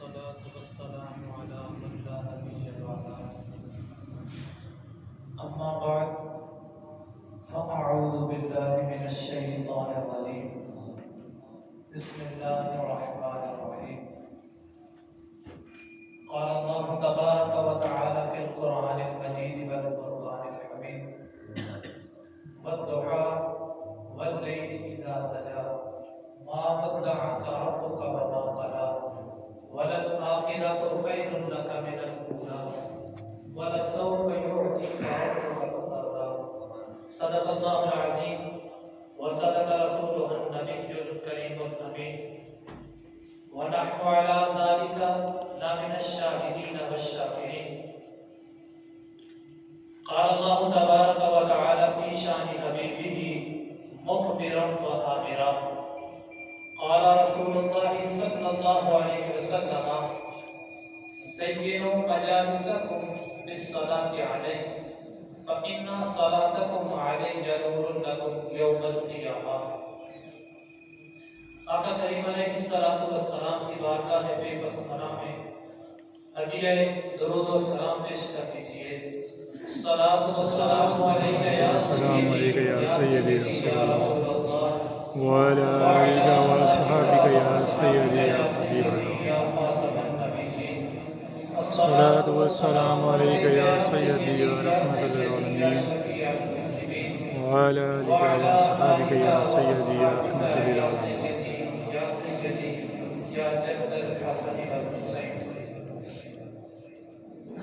والصلاة والسلام على من لا نبي بعده. أما بعد فأعوذ بالله من الشيطان الرجيم. بسم الله الرحمن الرحيم. قال الله تبارك وتعالى في القرآن المجيد والفرقان الحميد والضحى والليل إذا سجى ما ودعك ربك وما قلى وللآخرة خير لك من الأولى ولسوف يعطيك ربك فترضى. صدق الله العظيم وصدق رسوله النبي الكريم الأمين ونحن على ذلك لمن الشاهدين والشاكرين. قال الله تبارك وتعالى في شان حبيبه مخبرا وآمرا. قال رسول الله صلى الله عليه وسلم زينوا مجالسكم بالصلاة عليه فإن صلاتكم عليه نور لكم يوم القيامة. آقا کریم علیہ السلام کی بارگاہ بے بسملہ میں ہدیہ درود و سلام پیش کر دیجئے. الصلاۃ والسلام علیک یا سیدی رسول اللہ وعلى آلك وأصحابك يا سيدي يا حبيب الله. الصلاة والسلام عليك يا سيدي يا رحمة للعالمين وعلى آلك وأصحابك يا سيدي يا رحمة للعالمين.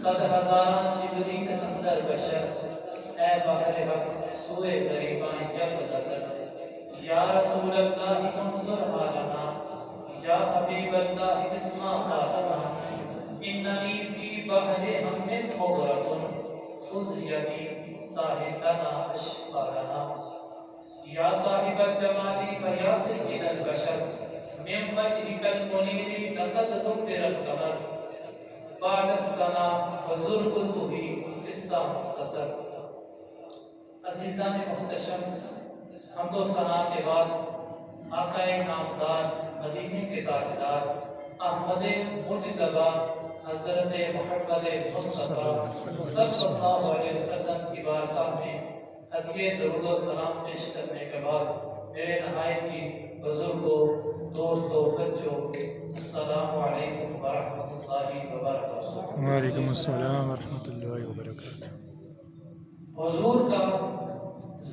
صد ہزاران جبریل اندر بشر اے بحر حق سوئے غریباں یک نظر. یا رسول اللہ انظر حالنا یا حبیب اللہ اسمع حالنا اننی فی بحر ہم مغرق خذ یدی ساحلنا اشقالنا. یا صاحب الجمال و یا سید البشر من وجهک المنیر لقد ذکر القمر بعد السنا وزرقته قصہ مختصر. عزیزان محتشم، حمد و ثنا کے بعد آقا نامدار مدینے کے تاجدار احمد مجتبی حضرت محمد مصطفیٰ صلی اللہ علیہ وسلم کی بارگاہ میں ہدیہ درود و سلام پیش کرنے کے بعد میرے نہایت ہی بزرگوں، دوستوں، بچوں، السلام علیکم ورحمۃ اللہ وبرکاتہ. وعلیکم السلام ورحمۃ اللہ وبرکاتہ. حضور کا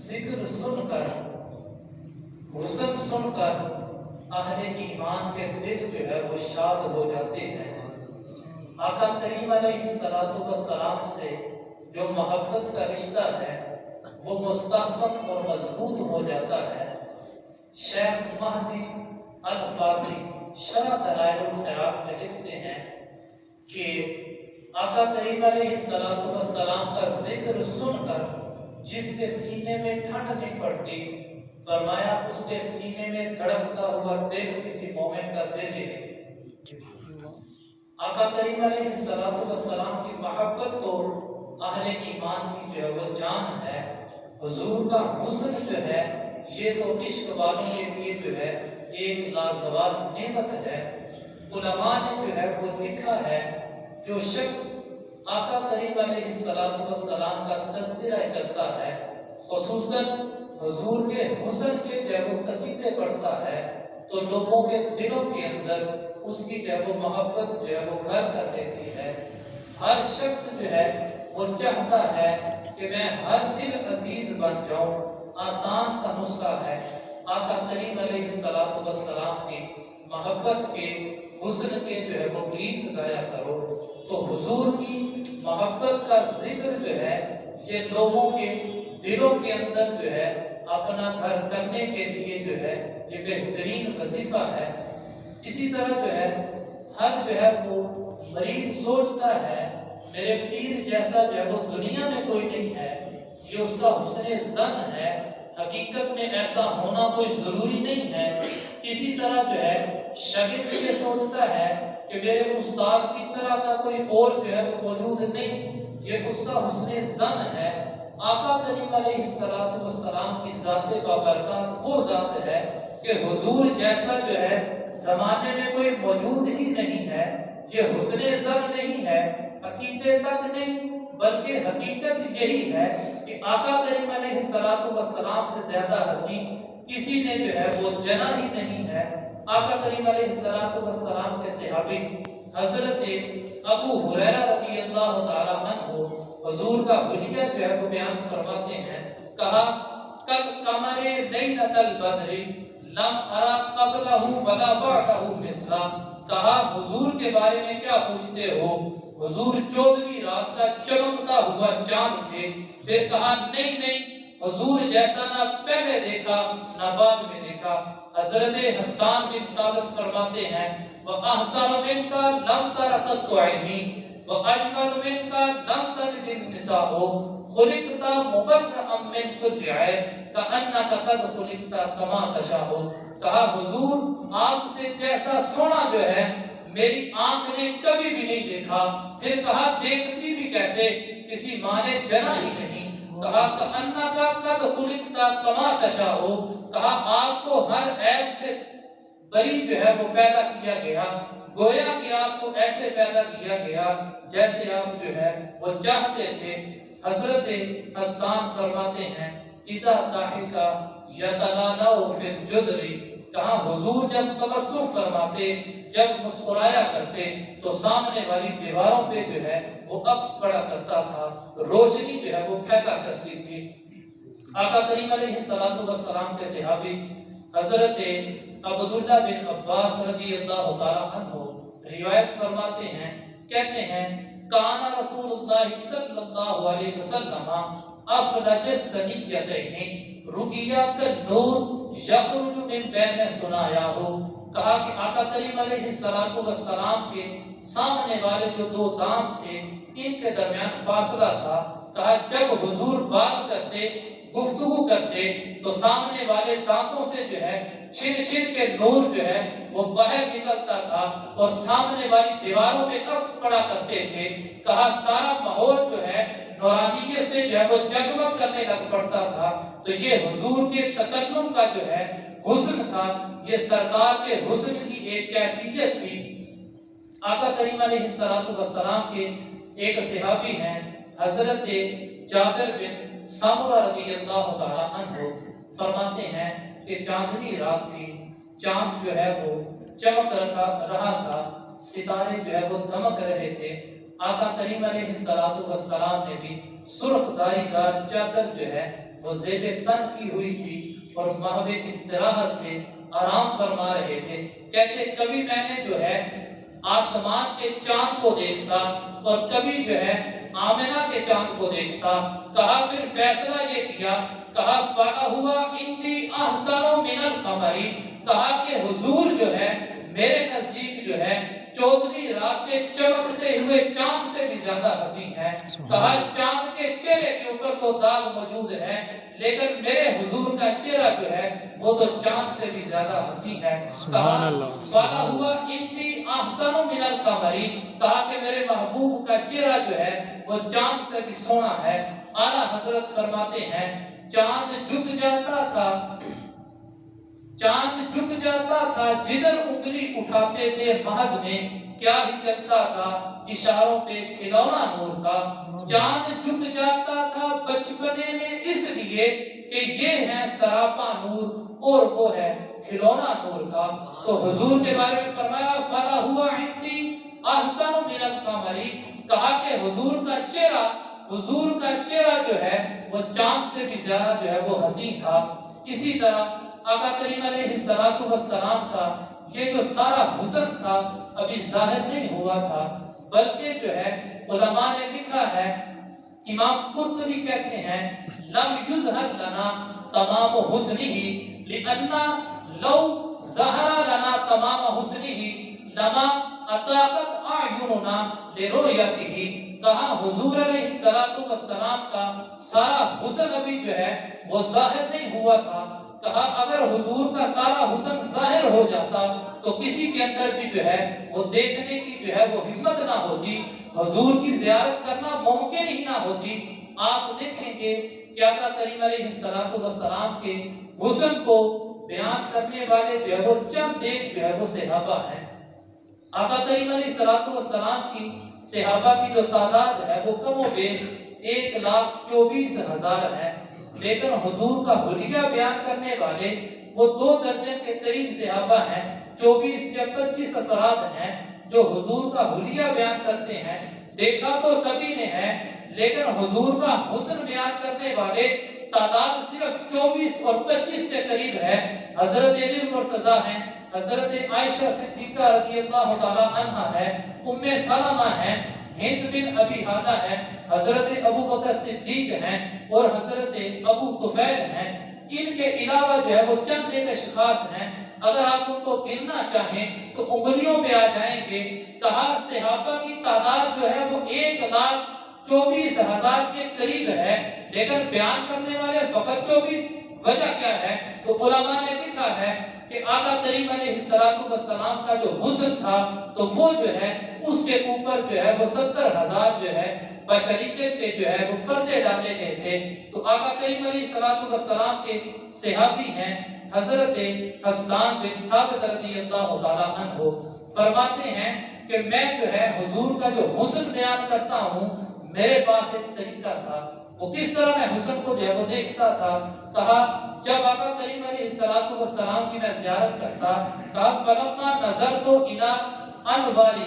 ذکر سن کر، حسن سن کر اہل ایمان کے دل جو ہے وہ شاد ہو جاتے ہیں. آقا کریم علیہ السلام سے جو محبت کا رشتہ ہے وہ مستحکم اور مضبوط ہو جاتا ہے. شیخ مہدی الفاظی شرح دلائل الخیرات میں لکھتے ہیں کہ آقا کریم علیہ السلام کا ذکر سن کر جس کے سینے میں ٹھنڈ نہیں پڑتی، فرمایا اس کے سینے میں دھڑکتا ہوا دل کسی مومن کا دل ہی نہیں. آقا کریم علیہ السلام کی محبت تو اہل ایمان کی جو ہے وہ جان ہے. حضور کا حسن جو ہے یہ تو عشق والوں کے لیے جو ہے ایک لازوال نعمت ہے. علماء نے جو ہے وہ لکھا ہے جو شخص آقا کریم علیہ السلام کا تذکرہ کرتا ہے، خصوصاً حضور کے حسن کے جو ہے وہ قصیدے پڑھتا ہے، تو لوگوں کے دلوں کے اندر اس کی جو ہے وہ محبت جو ہے وہ گھر کر لیتی ہے. ہر شخص جو ہے وہ چاہتا ہے کہ میں ہر دل عزیز بن جاؤں. آسان سا نسخہ ہے. آقا کریم علیہ السلام کی محبت کے حسن کے جو ہے وہ گیت گایا کرو. تو حضور کی محبت کا ذکر جو ہے یہ لوگوں کے دلوں کے اندر جو ہے اپنا گھر کرنے کے لیے جو ہے یہ بہترین وظیفہ ہے. اسی طرح جو ہے ہر جو ہے وہ مریض سوچتا ہے میرے پیر جیسا جو ہے وہ دنیا میں کوئی نہیں ہے، یہ اس کا حسن ظن ہے، حقیقت میں ایسا ہونا کوئی ضروری نہیں ہے. اسی طرح جو ہے شاگرد یہ سوچتا ہے کہ میرے استاد کی طرح کا کوئی اور جو ہے وہ موجود نہیں، یہ اس کا حسن ظن ہے. آقا کریم علیہ السلام کی ذات بابرکات وہ ذات ہے کہ حضور جیسا جو ہے زمانے میں کوئی موجود ہی نہیں ہے۔ یہ حسن زر نہیں ہے، عقیدے تک نہیں، بلکہ حقیقت یہی ہے کہ آقا کریم علیہ السلام سے زیادہ حسین کسی نے جو ہے وہ جنا ہی نہیں ہے۔ آقا کریم علیہ السلام کے صحابی حضرت ابو ہریرہ رضی اللہ تعالی عنہ حضور کا حلیہ جو ہے وہ بیان فرماتے ہیں، کہا کل قمر لیلۃ البدر لم ارى قبلہ ولا بعدہ مثلا۔ کہا حضور کے بارے میں کیا پوچھتے ہو، حضور 14ویں رات کا چمکتا ہوا چاند تھے۔ پھر کہا نہیں نہیں، حضور جیسا نہ پہلے دیکھا نہ بعد میں دیکھا۔ حضرت حسان بن ثابت فرماتے ہیں وَأَحْسَنُ مِنْكَ لَمْ تَرَ قَطُّ عَيْنِي وَأَجْمَلُ مِنْكَ لَمْ تَلِدِ النِّسَاءُ خُلِقْتَ مُبَرَّأً مِنْ كُلِّ عَيْبٍ كَأَنَّكَ قَدْ خُلِقْتَ كَمَا تَشَاءُ۔ کہا حضور آپ سے جیسا سونا جو ہے میری آنکھ نے کبھی بھی نہیں دیکھا۔ پھر کہا دیکھتی بھی کیسے، کسی ماں نے جنا ہی نہیں۔ کہا كَأَنَّكَ قَدْ خُلِقْتَ كَمَا تَشَاءُ، کہا آپ کو ہر عیب سے بری جو ہے وہ پیدا کیا گیا، گویا کہ آپ کو ایسے پیدا کیا گیا جیسے آپ جو ہے وہ چاہتے تھے۔ حضرت حسان فرماتے ہیں اذا ضحک یتلالؤ فی الجدر، کہا حضور جب تبسم فرماتے، جب مسکرایا کرتے تو سامنے والی دیواروں پہ جو ہے وہ عکس پڑا کرتا تھا، روشنی جو ہے وہ پھیلا کرتی تھی۔ آقا کریم علیہ السلام کے صحابی حضرت عبداللہ بن عباس رضی اللہ تعالی عنہ روایت فرماتے ہیں، کہتے ہیں کان رسول اللہ صلی اللہ علیہ وسلم افلج الثنیتین رؤیا کالنور یخرج من بین ثنایاہ۔ کہا کہ آقا کریم علیہ السلام کے سامنے والے جو دو دانت تھے ان کے درمیان فاصلہ تھا۔ کہا جب حضور بات کرتے، گفتگو کرتے تو سامنے والے دانتوں سے جو ہے چھن چھن کے نور جو ہے وہ باہر نکلتا تھا اور سامنے والی دیواروں پہ عکس پڑا کرتے تھے۔ کہا سارا ماحول جو ہے نورانیت سے جو ہے وہ جگمگ کرنے لگ پڑتا تھا۔ تو یہ حضور کے تکلم کا جو ہے حسن تھا، یہ سرکار کے حسن کی ایک کیفیت تھی۔ آقا کریم علیہ السلام کے ایک صحابی ہیں حضرت جابر بن سامرہ رضی اللہ تعالی عنہ، فرماتے ہیں کہ چاندنی رات تھی، چاند جو ہے وہ چمک رہا تھا، ستارے جو ہے وہ دمک رہے تھے۔ آقا کریم علیہ السلام نے بھی سرخ داری دار چادر جو ہے وہ زیب تن کی ہوئی تھی اور محو استراحت تھے، آرام فرما رہے تھے۔ کہتے کبھی میں نے جو ہے آسمان کے چاند کو دیکھتا اور کبھی جو ہے آمنہ کے چاند کو دیکھتا۔ کہا پھر فیصلہ یہ کیا، کہا فَلَهُوَ إِنْدِي أَحْسَنُ مِنَ الْقَمَرِ، کہا کہ حضور جو ہے میرے نزدیک جو ہے 14ویں رات کے چمکتے ہوئے چاند سے بھی زیادہ حسین ہے۔ کہا چاند کے چہرے کے اوپر تو داغ موجود ہے لیکن میرے حضور کا چہرہ جو ہے وہ تو چاند سے بھی زیادہ حسین ہے۔ کہا فَلَهُوَ إِنْدِي أَحْسَنُ مِنَ الْقَمَرِ، کہا کہ میرے محبوب کا چہرہ جو ہے وہ چاند سے بھی سونا ہے۔ اعلیٰ حضرت فرماتے ہیں چاند جھک جاتا تھا، چاند جھک جاتا تھا جدھر انگلی اٹھاتے تھے مہد میں، کیا ہی چلتا تھا اشاروں پہ کھلونا نور کا۔ چاند جھک جاتا تھا بچپنے میں اس لیے کہ یہ ہے سراپا نور اور وہ ہے کھلونا نور کا۔ تو حضور کے بارے میں فرمایا فَلَهُوَ عِنْدِي أَحْسَنُ مِنَ الْقَمَرِ، کہا کہ حضور کا چہرہ جو ہے وہ چاند سے بھی زیادہ جو ہے وہ حسین تھا۔ اسی طرح آقا کریم علیہ السلام کا یہ جو سارا حسن تھا ابھی ظاہر نہیں ہوا تھا، بلکہ جو ہے علماء نے لکھا ہے، امام قرطبی کہتے ہیں لم یظہر لنا تمام حسنہ لأن لو ظہر لنا تمام حسنہ لما اطاقت اعیننا لرؤیتہ۔ کہا حضور علیہ السلام کا سارا حسن ابھی جو ہے وہ ظاہر نہیں ہوا تھا۔ کہا اگر حضور کا سارا حسن ظاہر ہو جاتا تو کسی کے اندر بھی جو ہے وہ دیکھنے کی جو ہے وہ ہمت نہ ہوتی، حضور کی زیارت کرنا ممکن ہی نہ ہوتی۔ آپ دیکھیں گے کہ آقا کریم علیہ السلام کے حسن کو بیان کرنے والے جو ہے وہ چند ایک جو ہے وہ صحابہ ہیں۔ آقا کریم علیہ الصلوۃ والسلام کی صحابہ کی جو تعداد ہے وہ کم و بیش 1,24,000 ہے، لیکن حضور کا حلیہ بیان کرنے والے وہ 2 درجن کے قریب صحابہ ہیں، 24 یا 25 افراد ہیں جو حضور کا حلیہ بیان کرتے ہیں۔ دیکھا تو سبھی نے ہے، لیکن حضور کا حسن بیان کرنے والے تعداد صرف 24 اور 25 کے قریب ہے۔ حضرت علی مرتضیٰ ہیں، حضرت عائشہ صدیقہ رضی اللہ تعالی عنہا ہے، ام سلمہ ہے، ہند بن ابی حالہ ہے، حضرت ابو بکر صدیق ہیں اور حضرت ابو طفیل ہیں۔ ان کے علاوہ جو ہے وہ چند ایک اشخاص ہیں، اگر آپ ان کو گننا چاہیں تو انگلیوں پہ آ جائیں گے۔ کہا صحابہ کی تعداد جو ہے وہ 1,24,000 کے قریب ہے، لیکن بیان کرنے والے فقط 24۔ وجہ کیا ہے؟ تو علماء نے لکھا ہے کہ آقا کریم علیہ السلام کا جو حسن تھا تو وہ جو ہے اس کے اوپر جو ہے وہ 70,000 جو ہے بشریت پہ جو ہے وہ پردے ڈالے گئے تھے۔ تو آقا کریم علیہ السلام کے صحابی ہیں حضرت حسان بن ثابت رضی اللہ تعالی عنہ، فرماتے ہیں کہ میں جو ہے حضور کا جو حسن بیان کرتا ہوں، میرے پاس ایک طریقہ تھا۔ وہ کس طرح میں حسن کو جو ہے وہ دیکھتا تھا؟ کہا جب آقا کریم علیہ السلام کی میں زیارت کرتا، کہا فلما نظرت الى انوارہ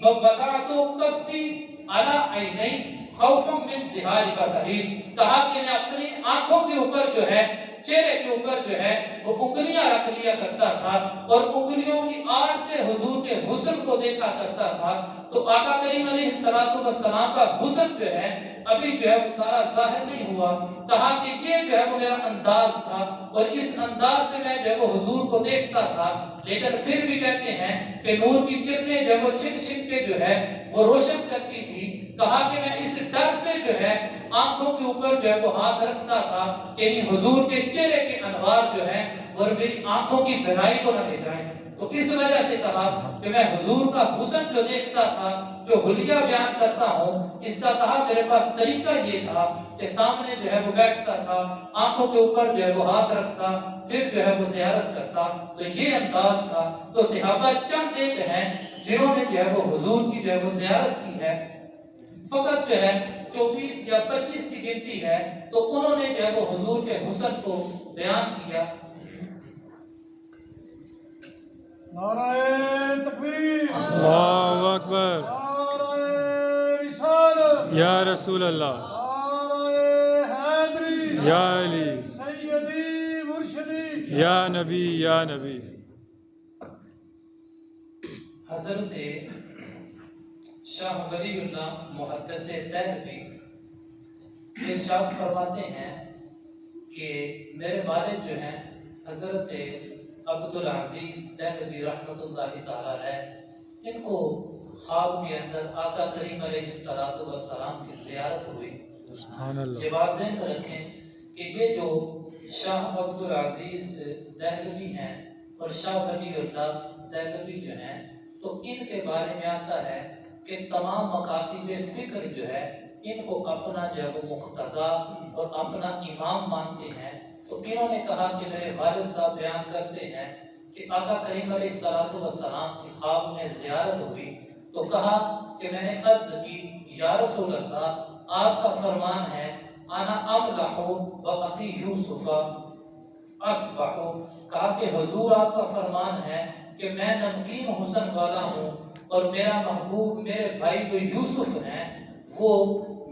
ووضعت کفی علی عینی خوفا من زہار بصری، کہا کہ میں اپنی آنکھوں کے اوپر جو ہے، چہرے کے اوپر جو ہے وہ انگلیاں رکھ لیا کرتا تھا اور انگلیوں کی آڑ سے حضور کے حسن کو دیکھا کرتا تھا۔ تو آقا کریم علیہ السلام کا حسن جو ہے ابھی جو ہے وہ سارا ظاہر نہیں ہوا۔ کہا کہ یہ جو ہے وہ میرا انداز تھا اور اس انداز سے میں جو ہے وہ حضور کو دیکھتا تھا، لیکن پھر بھی کہتے ہیں کہ نور کی کرنیں جو ہے وہ چھن چھن کے جو ہے وہ روشن کرتی تھی۔ کہا کہ میں اس ڈر سے جو ہے آنکھوں کے اوپر جو ہے وہ ہاتھ رکھتا تھا کہ حضور کے چہرے کے انوار جو ہیں اور میری آنکھوں کی بینائی کو نہ لے جائیں۔ تو اس وجہ سے کہا کہ میں حضور کا حسن جو دیکھتا تھا، جو حلیہ بیان کرتا ہوں، اس کا کہا میرے پاس طریقہ یہ تھا کہ سامنے جو ہے وہ بیٹھتا تھا، آنکھوں کے اوپر جو ہے وہ ہاتھ رکھتا، پھر جو ہے وہ زیارت کرتا۔ تو یہ انداز تھا۔ تو صحابہ چند ایک ہیں جنہوں نے جو ہے وہ حضور کی جو ہے وہ زیارت کی ہے، فقط جو ہے 24 یا 25 کی گنتی ہے، تو انہوں نے جو ہے وہ حضور کے حسن کو بیان کیا۔ نعرہ تکبیر، اللہ اکبر، نعرہ رسالت، یا رسول اللہ، نعرہ حیدری، یا علی، سیدی مرشدی، یا نبی، یا نبی۔ حضرت شاہ ولی اللہ محدث دہلوی ارشاد فرماتے ہیں کہ میرے والد جو ہیں حضرت عبدالعزیز دہلوی رحمۃ اللہ تعالی علیہ، ان کو خواب کے اندر آقا کریم علیہ السلام کی زیارت ہوئی۔ سبحان اللہ۔ یہ بات ذہن میں رکھیں کہ یہ جو شاہ عبدالعزیز دہلوی ہیں اور شاہ ولی اللہ دہلوی جو ہیں، تو ان کے بارے میں آتا ہے کہ تمام مکاتب فکر جو ہے ان کو اپنا جو ہے وہ مقتضا اور اپنا امام مانتے ہیں۔ تو انہوں نے کہا کہ میرے والد صاحب بیان کرتے ہیں کہ آقا کریم علیہ السلام کی خواب میں زیارت ہوئی، تو کہا کہ میں نے عرض کی یا رسول اللہ، آپ کا فرمان ہے انا املح و اخی یوسف اصبح، کہا کہ حضور آپ کا فرمان ہے کہ میں نمکین حسن والا ہوں اور میرا محبوب میرے بھائی جو یوسف ہیں وہ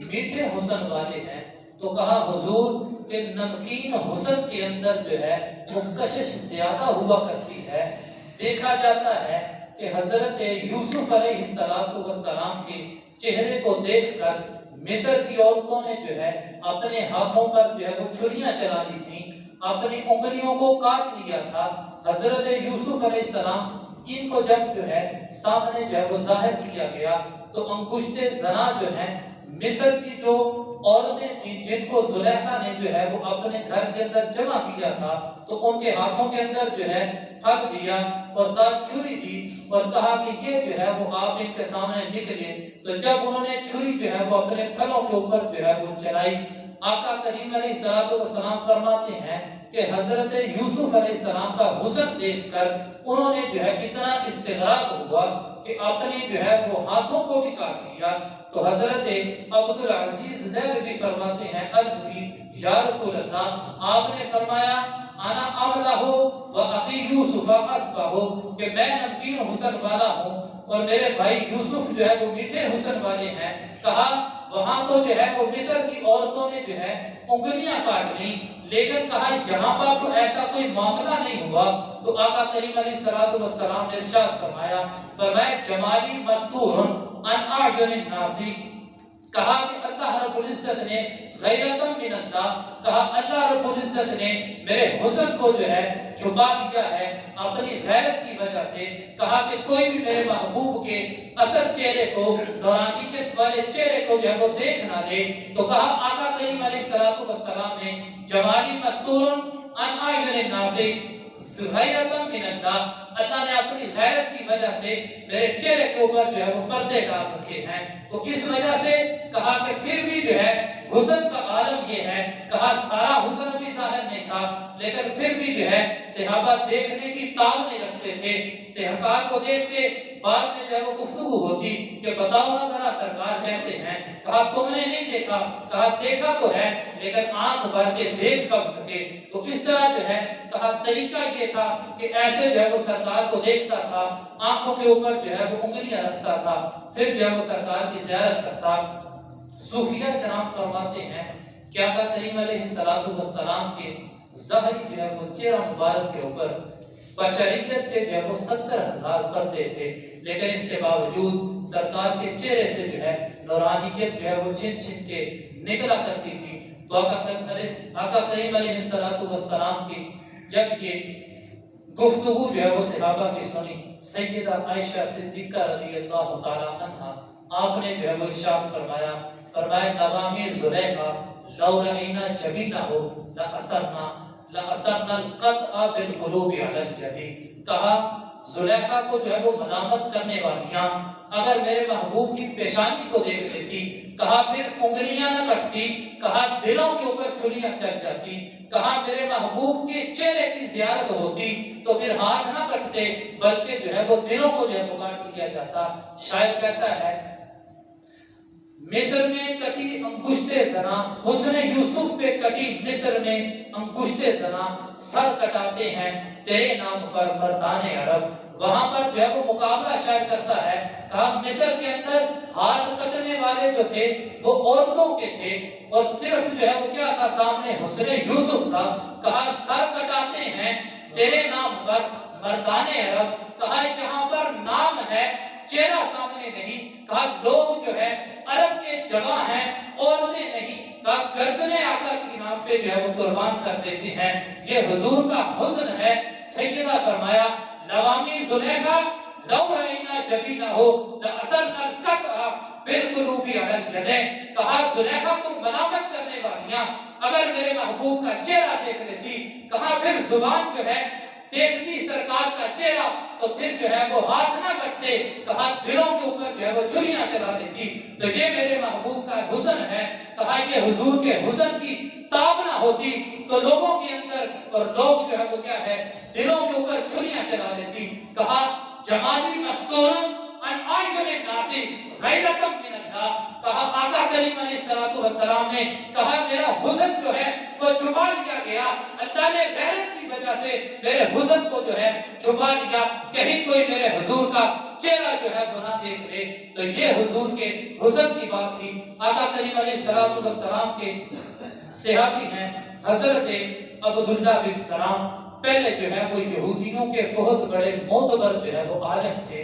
میٹھے حسن والے ہیں۔ تو کہا حضور کہ نمکین حسن کے اندر جو ہے وہ کشش زیادہ ہوا کرتی ہے۔ دیکھا جاتا ہے کہ حضرت یوسف علیہ السلام کے چہرے کو دیکھ کر مصر کی عورتوں نے جو ہے اپنے ہاتھوں پر جو ہے وہ چھریاں چلا لی تھیں، اپنی انگلیوں کو کاٹ لیا تھا۔ حضرت یوسف علیہ السلام ان کو جب جو ہے سامنے جو ہے وہ ظاہر کیا گیا تو انگشت زنا جو ہے مصر کی جو عورتیں تھیں جن کو زلیخا نے جو ہے وہ اپنے گھر کے اندر جمع کیا تھا، تو ان کے ہاتھوں کے اندر جو ہے پھک دیا اور ساتھ چھری دی اور کہا کہ یہ جو ہے وہ آپ ان کے سامنے نکلے۔ تو جب انہوں نے چھری جو ہے وہ اپنے پھلوں کے اوپر جو ہے وہ چلائی، آقا کریم علیہ السلام فرماتے ہیں کہ حضرت یوسف علیہ السلام کا حسن دیکھ کر انہوں نے جو ہے اتنا استغراق ہوا کہ اپنی جو ہے وہ ہاتھوں کو بھی کاٹ لیا۔ تو حضرت عبدالعزیز دہلوی فرماتے ہیں عرض کی یا رسول اللہ، آپ نے فرمایا انا املہ و اخی یوسف اصبہ، کہ میں نمکین حسن والا ہوں اور میرے بھائی یوسف جو ہے وہ میٹھے حسن والے ہیں۔ کہا وہاں تو جو ہے وہ مصر کی عورتوں نے جو ہے انگلیاں کاٹ لی، لیکن کہا یہاں پر تو ایسا کوئی معاملہ نہیں ہوا۔ تو آقا کریم علیہ الصلوۃ والسلام نے ارشاد فرمایا جمالی مستور ان اعین الناس، کہا کہ اللہ رب العزت نے غیرۃ من اللہ، کہا اللہ رب العزت نے میرے حسن کو جو ہے چھپا دیا ہے اپنی غیرت کی وجہ سے۔ کہا کہ کوئی بھی میرے محبوب کے اصل چہرے کو، نورانیت والے چہرے کو جو ہے وہ دیکھ نہ لے۔ تو کہا آقا کریم علیہ الصلوۃ والسلام نے جمالی مستور ان اعین الناس غیرۃ من اللہ، اللہ نے اپنی غیرت کی وجہ سے میرے چہرے کے اوپر جو ہے وہ پردے ڈال رکھے ہیں۔ تو اس وجہ سے کہا کہ پھر بھی جو ہے حسن کا عالم یہ ہے، کہا سارا حسن بھی ظاہر نہیں تھا، لیکن پھر بھی جو ہے صحابہ دیکھنے کی تاب نہیں رکھتے تھے۔ سرکار کو دیکھ کے بعد میں جو ہے وہ گفتگو ہوتی کہ بتاؤ نا ذرا سرکار کیسے ہیں۔ کہا تم نے نہیں دیکھا، کہا دیکھا تو ہے لیکن آنکھ بھر کے دیکھ کب سکے۔ تو اس طرح جو ہے کہا طریقہ یہ تھا کہ ایسے جو ہے وہ سرکار کو دیکھتا تھا، آنکھوں کے اوپر جو ہے وہ انگلیاں رکھتا تھا، پھر جو ہے وہ سرکار کی زیارت کرتا۔ صوفیہ کرام فرماتے ہیں کہ آقا کریم علیہ الصلوۃ والسلام کے ظاہری جو ہے وہ چہرہ مبارک کے اوپر بشریت کے جو ہے وہ 70,000 پردے تھے، لیکن اس کے باوجود سرکار کے چہرے سے جو ہے نورانیت جو ہے وہ چھن چھن کے نکلا کرتی تھی۔ تو آقا کریم علیہ الصلوۃ والسلام کی جب یہ گفتگو جو ہے وہ صحابہ کی سنی، سیدہ عائشہ صدیقہ رضی اللہ تعالی عنہا آپ نے جو ہے وہ ارشاد فرمایا نوامی زلیخا لو رأینا جبینہ لأثرنا القطع بالقلوب علی الجدی، کہا زلیخا کو جو ہے وہ ملامت کرنے والیاں اگر میرے محبوب کی پیشانی کو دیکھ لیتی، کہا پھر انگلیاں نہ کٹتی، کہا دلوں کے اوپر چھریاں چل جاتی، کہا میرے محبوب کے چہرے کی زیارت ہوتی تو پھر ہاتھ نہ کٹتے بلکہ جو ہے وہ دلوں کو جو ہے وہ کاٹ لیا جاتا۔ شاعر کہتا ہے مصر میں کٹی انگشت زنا، حسن یوسف پہ کٹی مصر میں انگشت زنا، سر کٹاتے ہیں تیرے نام پر مردان عرب۔ وہاں پر جو ہے وہ مقابلہ شاعر کرتا ہے، کہا مصر کے اندر ہاتھ کٹنے والے جو تھے وہ عورتوں کے تھے اور صرف جو ہے وہ کیا تھا سامنے حسن یوسف تھا۔ کہا سر کٹاتے ہیں تیرے نام پر مردان عرب، کہا جہاں پر نام ہے چہرہ سامنے نہیں، کہا لوگ جو ہے عرب کے جوان ہیں عورتیں نہیں، کہا گردنیں آقا کے نام پہ جو ہے وہ قربان کر دیتے ہیں۔ یہ حضور کا حسن ہے۔ سیدہ فرمایا لوامی زلیخا لو رأینا جبینہ لأثرنا القطع بالقلوب علی الجدی، کہا زلیخا تم ملامت کرنے والیاں اگر میرے محبوب کا چہرہ دیکھ لیتی، کہا پھر زبان جو ہے دیکھتی سرکار کا چہرہ تو پھر جو ہے وہ ہاتھ نہ کٹتے، کہا دلوں کے اوپر جو ہے وہ چھریاں چلا دیتی۔ تو یہ میرے محبوب کا حسن ہے، کہا یہ حضور کے حسن کی تاب نہ ہوتی تو لوگوں کے اندر اور لوگ جو ہے وہ کیا ہے دلوں کے اوپر چھریاں چلا دیتی۔ کہا جمالی مستورن ان اعین الناس غیرۃ من اللہ، کہا آقا کریم علیہ الصلوۃ والسلام نے کہا میرا حسن جو ہے وہ چھپا لیا گیا، اللہ نے غیرت کی وجہ سے میرے حسن کو جو ہے چھپا لیا، کہیں کوئی میرے حضور کا چہرہ جو ہے بنا دیکھ لے۔ تو یہ حضور کے حسن کی بات تھی۔ آقا کریم علیہ الصلوۃ والسلام کے صحابی ہیں حضرت عبداللہ بن سلام، پہلے جو ہے وہ یہودیوں کے بہت بڑے معتبر جو ہے وہ عالم تھے،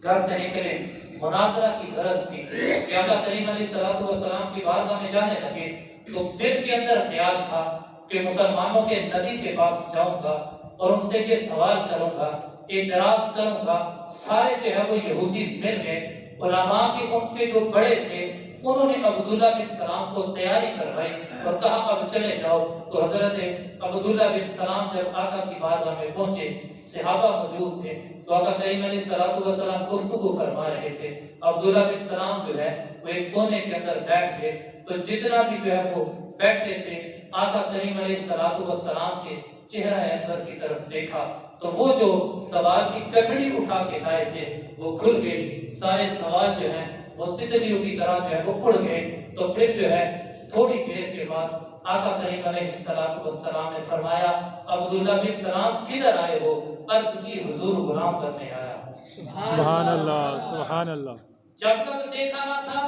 گھر سے نکلے مناظرہ کی غرض تھی کہ آقا کریم علیہ الصلوۃ والسلام کی بارگاہ میں جانے لگے تو دل کے اندر خیال تھا کہ مسلمانوں کے نبی کے پاس جاؤں گا اور ان سے یہ سوال کروں گا، اعتراض کروں گا۔ سارے جو ہے وہ یہودی مل گئے، علماء کے ان کے جو بڑے تھے انہوں نے عبداللہ بن سلام کو تیاری کروائی اور کہا اب چلے جاؤ۔ تو حضرت عبداللہ بن سلام جب آقا کی بارگاہ میں پہنچے، صحابہ موجود تھے، تو آقا کریم علیہ الصلوۃ والسلام گفتگو فرما رہے تھے۔ عبداللہ بن سلام جو ہے وہ ایک کونے کے اندر بیٹھ گئے، تو جتنا بھی جو ہے وہ بیٹھے تھے آقا کریم علیہ السلام کے چہرہ انور کی طرف دیکھا تو وہ جو سوال کی ککڑی اٹھا کے لائے تھے وہ کھل گئی، سارے سوال جو ہیں وہ تتلیوں کی طرح جو ہے وہ اڑ گئے۔ تو پھر جو ہے تھوڑی دیر کے بعد آقا کریم علیہ السلام نے فرمایا عبداللہ بن سلام کدھر آئے ہو؟ عرض کی حضور غلام بننے آیا ہوں۔ سبحان اللہ، سبحان اللہ۔ جب تک دیکھا نہ تھا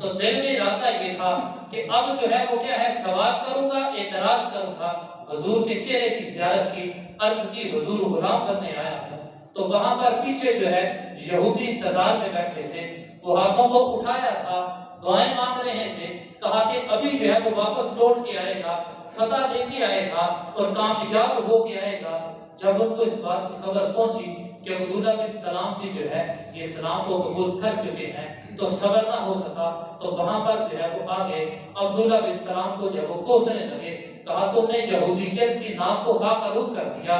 تو دل میں ارادہ یہ تھا کہ اب جو ہے وہ کیا ہے، سوال کروں گا، اعتراض کروں گا۔ حضور کے چہرے کی زیارت کی، عرض کی حضور غلام بننے آیا ہوں۔ تو وہاں پر پیچھے جو ہے یہودی انتظار میں بیٹھے تھے، وہ ہاتھوں کو اٹھایا تھا، دعائیں مانگ رہے تھے، کہا کہ ابھی جو ہے وہ واپس لوٹ کے آئے گا، فتح لے کے آئے گا اور کامیاب ہو کے آئے گا۔ جب ان کو اس بات کی خبر پہنچی کہ عبداللہ بن سلام بھی جو ہے یہ اسلام کو قبول کر چکے ہیں تو صبر نہ ہو سکا، تو وہاں پر جو ہے وہ آگے عبداللہ بن سلام کو جب وہ کوسنے لگے، کہا تم نے یہودیت کی ناک کو خاک آلود کر دیا،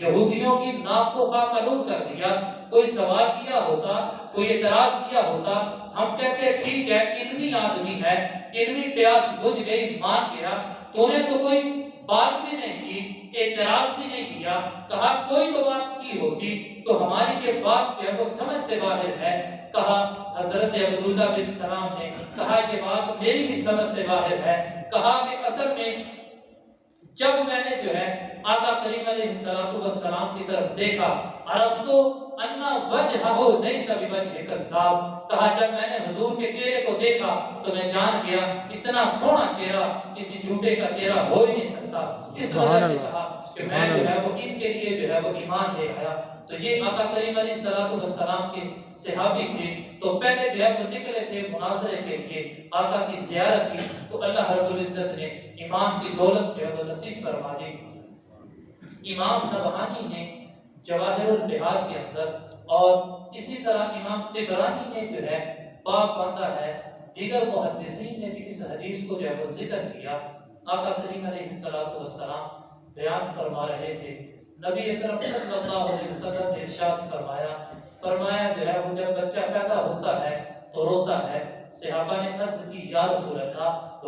یہودیوں کی ناک کو خاک آلود کر دیا۔ کوئی سوال کیا ہوتا، کوئی اعتراض کیا ہوتا، ہم کہتے ٹھیک ہے علمی آدمی ہے، علمی پیاس بجھ گئی، مان گیا۔ تو نے تو کوئی بات بھی نہیں کی، اعتراض بھی نہیں کیا، کہا کوئی تو بات کی ہوتی تو ہماری یہ بات جو ہے وہ سمجھ سے باہر ہے۔ کہا حضرت عبداللہ بن سلام نے کہا یہ بات میری بھی سمجھ سے باہر ہے۔ کہا کہ اصل میں جب میں نے جو ہے آقا کریم علیہ السلام کی طرف دیکھا، عرفتو انا وجہہ لیس بوجہ کذاب، کہا جب میں نے حضور کے چہرے کو دیکھا تو میں جان گیا اتنا سونا چہرہ کسی جھوٹے کا چہرہ ہو ہی نہیں سکتا۔ اس وجہ سے کہا کہ میں جو ہے وہ ان کے لیے جو ہے وہ ایمان لے آیا۔ تو یہ آقا کریم علیہ السلام کے صحابی تھے، تو پہلے جو ہے وہ نکلے تھے مناظرے کے لیے، آقا کی زیارت کی، تو اللہ رب العزت نے ایمان کی دولت جو ہے وہ نصیب فرما دی۔ امام نبہانی نے جواہر البحار کے اندر اور اسی طرح امام طبرانی نے جو ہے باب باندھا ہے، دیگر محدثین نے بھی اس حدیث کو جو ہے وہ ذکر کیا۔ آقا کریم علیہ السلام بیان فرما رہے تھے، نبی اکرم صلی اللہ علیہ وسلم نے ارشاد فرمایا جو ہے وہ جب بچہ پیدا ہوتا ہے تو روتا ہے۔ صحابہ نے عرض کی یا رسول اللہ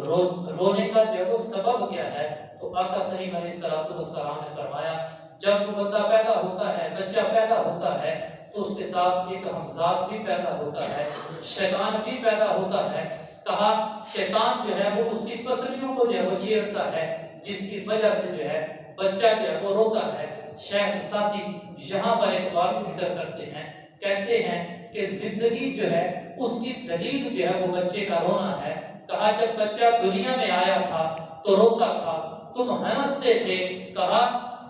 رونے کا جو ہے وہ سبب کیا ہے؟ تو آقا کریم علیہ السلام نے فرمایا جب وہ بندہ پیدا ہوتا ہے، بچہ پیدا ہوتا ہے تو اس کے ساتھ ایک ہمزاد بھی پیدا ہوتا ہے، شیطان بھی پیدا ہوتا ہے۔ کہا شیطان جو ہے وہ اس کی پسلیوں کو جو ہے وہ چیرتا ہے، جس کی وجہ سے جو ہے بچہ جو ہے وہ روتا ہے۔ شیخ ساتھی یہاں پر ایک بات ذکر کرتے ہیں، کہتے ہیں کہ زندگی جو ہے اس کی دلیل جو ہے وہ بچے کا رونا ہے۔ کہا جب بچہ دنیا میں آیا تھا تو روتا تھا، تم ہنستے تھے، کہا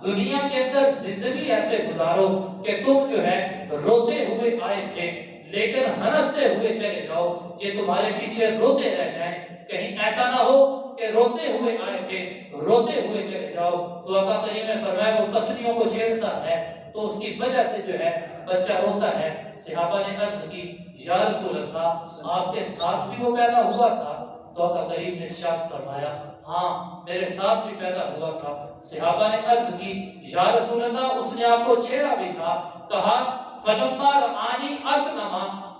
دنیا کے اندر زندگی ایسے گزارو کہ تم جو ہے روتے ہوئے آئے تھے لیکن ہنستے ہوئے چلے جاؤ، یہ تمہارے پیچھے روتے رہ جائیں، کہیں ایسا نہ ہو کہ روتے ہوئے آئے تھے روتے ہوئے چلے جاؤ۔ تو آقا کریم نے فرمایا وہ پسلیوں کو چھیڑتا ہے تو اس کی وجہ سے جو ہے بچہ روتا ہے۔ صحابہ نے عرض کی یا رسول اللہ آپ کے ساتھ بھی وہ پیدا ہوا تھا؟ تو آقا کریم نے ارشاد فرمایا ہاں میرے ساتھ بھی پیدا ہوا تھا۔ صحابہ نے عرض کی یا رسول اللہ اس نے آپ کو چھیڑا بھی تھا؟ کہا فلما رآنی اسلم،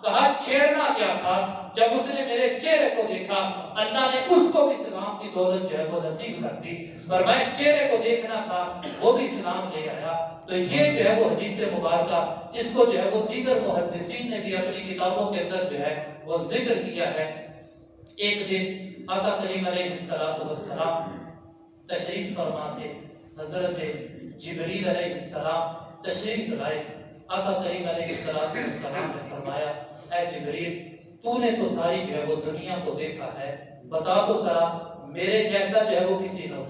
کہا چھیڑنا کیا تھا؟ جب اس نے میرے چہرے کو دیکھا اللہ نے اس کو بھی اسلام کی دولت جو ہے وہ نصیب کر دی۔ فرمایا چہرے کو دیکھنا تھا وہ بھی اسلام لے آیا۔ تو یہ جو ہے وہ حدیث مبارکہ، اس کو جو ہے وہ دیگر محدثین نے بھی اپنی کتابوں کے اندر جو ہے وہ ذکر کیا ہے۔ ایک دن آقا کریم علیہ السلام تشریف فرما تھے، حضرت جبریل علیہ السلام تشریف لائے۔ آقا کریم علیہ السلام نے فرمایا اے جبریل تو نے تو ساری جو ہے وہ دنیا کو دیکھا ہے، بتا تو ذرا میرے جیسا جو ہے وہ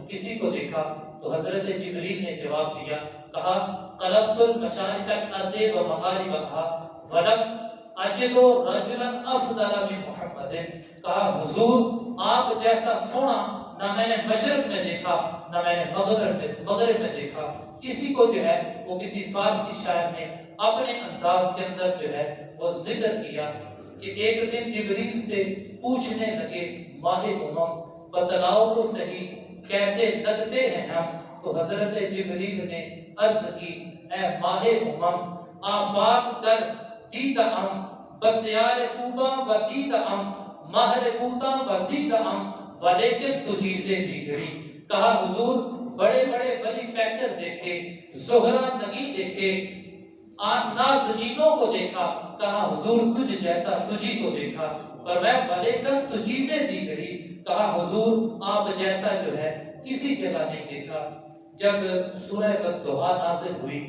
کسی کو دیکھا؟ تو حضرت جبریل نے جواب دیا، کہا قلبت المشارق الارض ومغاربها ولم اجد رجلا افضل من محمد، کہا حضور آپ جیسا سونا نہ میں نے مشرق میں دیکھا نہ میں نے مغرب میں دیکھا۔ کسی کو جو ہے وہ کسی فارسی شاعر نے اپنے انداز کے اندر جو ہے وہ ذکر کیا کہ ایک دن جبریل سے پوچھنے لگے ماہ بتلاؤ تو صحیح کیسے لگتے ہیں ہم؟ تو حضرت جبریل نے عرض کی اے ماہ آفاق در دیدم بسیار خوباں و دیدم مہر بوداں و زیدم ولیکن تو چیزیں دیگری، کہا حضور بڑے بڑے ولی پیکر دیکھے، زہرا نگی دیکھے، نازنینوں کو دیکھا، کہا حضور تجھ جیسا تجھی کو دیکھا، فرمایا ولیکن تجھی سے دی گئی، کہا حضور آپ جیسا جو ہے کسی جگہ نہیں دیکھا۔ جب سورہ والضحیٰ نازل ہوئی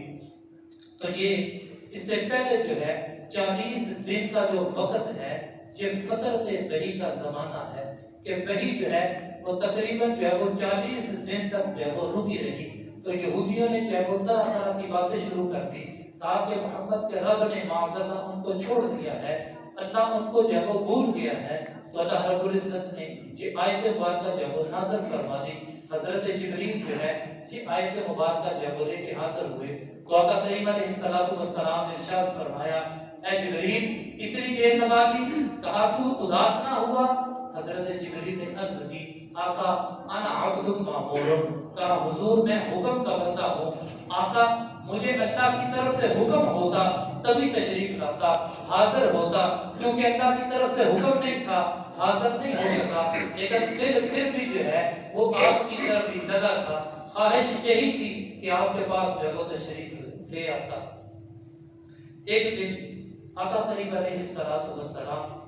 تو یہ اس سے پہلے جو ہے 40 دن کا جو وقت ہے یہ فترت وحی کا زمانہ ہے کہ وحی جو ہے وہ تقریباً جو ہے وہ 40 دن تک جو ہے وہ رکی رہی۔ تو یہودیوں نے جو ہے وہ طرح طرح کی باتیں شروع کر دی، کہا کہ محمد کے رب نے معذلہ ان کو چھوڑ دیا ہے، اللہ ان کو جو ہے وہ بھول گیا ہے۔ تو اللہ رب العزت نے یہ آیت مبارکہ جو ہے وہ نازل فرما دی۔ حضرت جبریل جو ہے یہ آیت مبارکہ جو ہے وہ لے کے حاضر ہوئے تو آقا کریم علیہ السلام نے ارشاد فرمایا اے جبریل اتنی دیر لگا دی، کہا تو اداس نہ ہوا؟ حضرت جبریل نے عرض کی آقا انا عبد مامور، کہا حضور میں حکم کا بندہ ہوں، آقا مجھے اللہ کی طرف سے حکم ہوتا تبھی تشریف لاتا، حاضر ہوتا، چونکہ اللہ کی طرف سے حکم نہیں تھا حاضر نہیں ہو سکا، لیکن دل پھر بھی جو ہے وہ آپ کی طرف ہی لگا تھا، خواہش یہی تھی کہ آپ کے پاس جو ہے وہ تشریف لے آتا۔ ایک دن آقا کریم علیہ السلام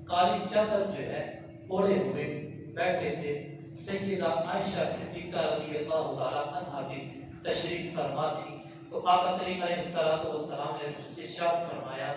کالی چادر جو ہے اوڑے ہوئے بیٹھے تھے، سیدہ عائشہ صدیقہ رضی اللہ تعالی عنہا بھی تشریف فرما تھی۔ تو آقا کریم علیہ السلام نے ارشاد فرمایا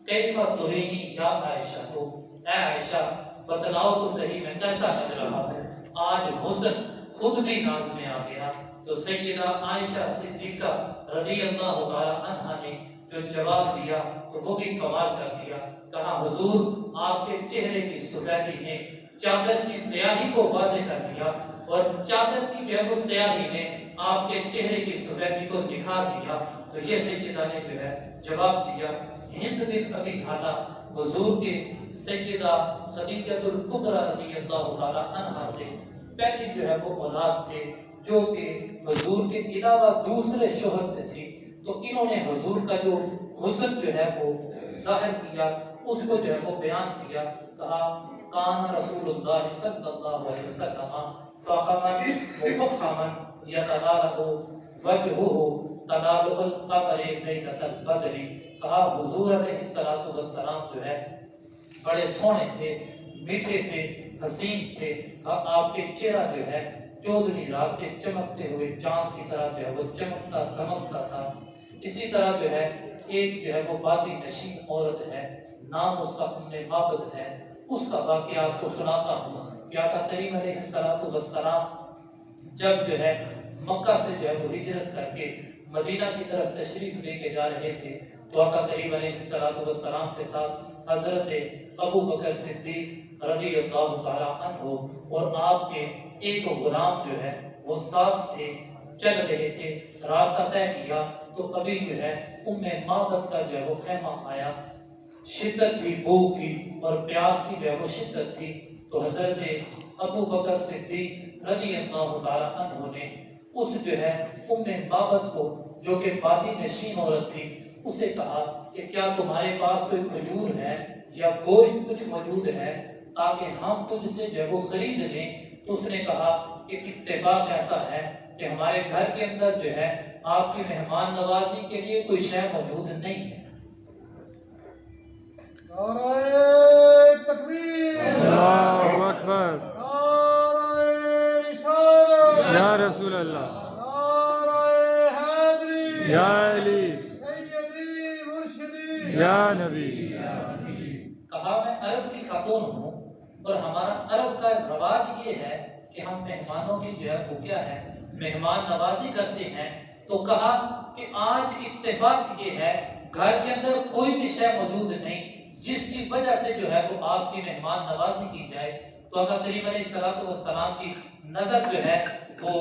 کیف ترینی یا عائشہ، تو اے عائشہ بتلاؤ تو صحیح میں کیسا لگ رہا ہے، آج حسن خود بھی ناز میں آ گیا۔ تو سیدہ عائشہ صدیقہ رضی اللہ تعالی عنہا نے جو جواب دیا تو وہ بھی کمال کر دیا، کہا حضور آپ کے چہرے کی سفیدی نے چادر کی سیاہی کو واضح کر دیا، اور چادر کی جو ہے وہ سیاہی نے آپ کے چہرے کی سفیدی کو نکھار دیا۔ تو یہ سیدہ نے جو ہے جواب دیا۔ ہند بن ابی حالہ حضور کے سیدہ خدیجہ الکبریٰ رضی اللہ تعالی عنہا سے پہلی جو ہے وہ اولاد تھے، جو کہ حضور کے علاوہ دوسرے شوہر سے تھی۔ تو انہوں نے حضور کا جو حسن جو ہے وہ ظاہر کیا، اس کو جو ہے وہ بیان کیا، کہا کان رسول اللہ صلی اللہ علیہ وسلم فخمن مفخمن یتلالہ وجہہ تلالہ القمر لیلۃ البدر، کہا حضور علیہ السلام جو ہے بڑے سونے تھے، میٹھے تھے، حسین تھے، آپ کے چہرہ جو ہے چودھویں رات کے چمکتے ہوئے چاند کی طرح جو ہے وہ چمکتا دمکتا تھا۔ اسی طرح جو ہے ایک جو ہے وہ وادی نشین عورت ہے، نام اس کا ام معبد ہے، اس کا واقعہ آپ کو سناتا ہوں کہ آقا کریم علیہ السلام جب جو ہے مکہ سے جو ہے وہ ہجرت کر کے مدینہ کی طرف تشریف لے کے جا رہے تھے تو آقا کریم علیہ السلام کے ساتھ حضرت ابو بکر صدیق رضی اللہ تعالی عنہ اور آپ کے ایک غلام جو ہے وہ ساتھ تھے، چل رہے تھے، راستہ طے کیا تو ابھی جو ہے ام معبد کا جو ہے وہ خیمہ آیا، شدت تھی بھوک کی اور پیاس کی جو ہے وہ شدت تھی۔ تو حضرت ابو بکر صدیق رضی اللہ تعالی عنہ نے اس جو ہے ام معبد کو جو کہ وادی نشین عورت تھی اسے کہا کہ کیا تمہارے پاس کوئی کھجور ہے یا گوشت کچھ موجود ہے تاکہ ہم تجھ سے جو ہے وہ خرید لیں؟ تو اس نے کہا کہ اتفاق ایسا ہے کہ ہمارے گھر کے اندر جو ہے آپ کی مہمان نوازی کے لیے کوئی شے موجود نہیں ہے۔ نعرہ تکبیر، اللہ اکبر، نعرہ رسالت، یا رسول اللہ، نعرہ حیدری، یا علی، سیدی مرشدی، یا نبی۔ کہا میں عرب کی خاتون ہوں اور ہمارا عرب کا رواج یہ ہے کہ ہم مہمانوں کی جو ہے وہ کیا ہے مہمان نوازی کرتے ہیں۔ تو کہا کہ آج اتفاق یہ ہے گھر کے اندر کوئی بھی شے موجود نہیں جس کی وجہ سے جو ہے وہ آپ کی مہمان نوازی کی جائے۔ تو آقا کریم علیہ السلام کی نظر جو ہے وہ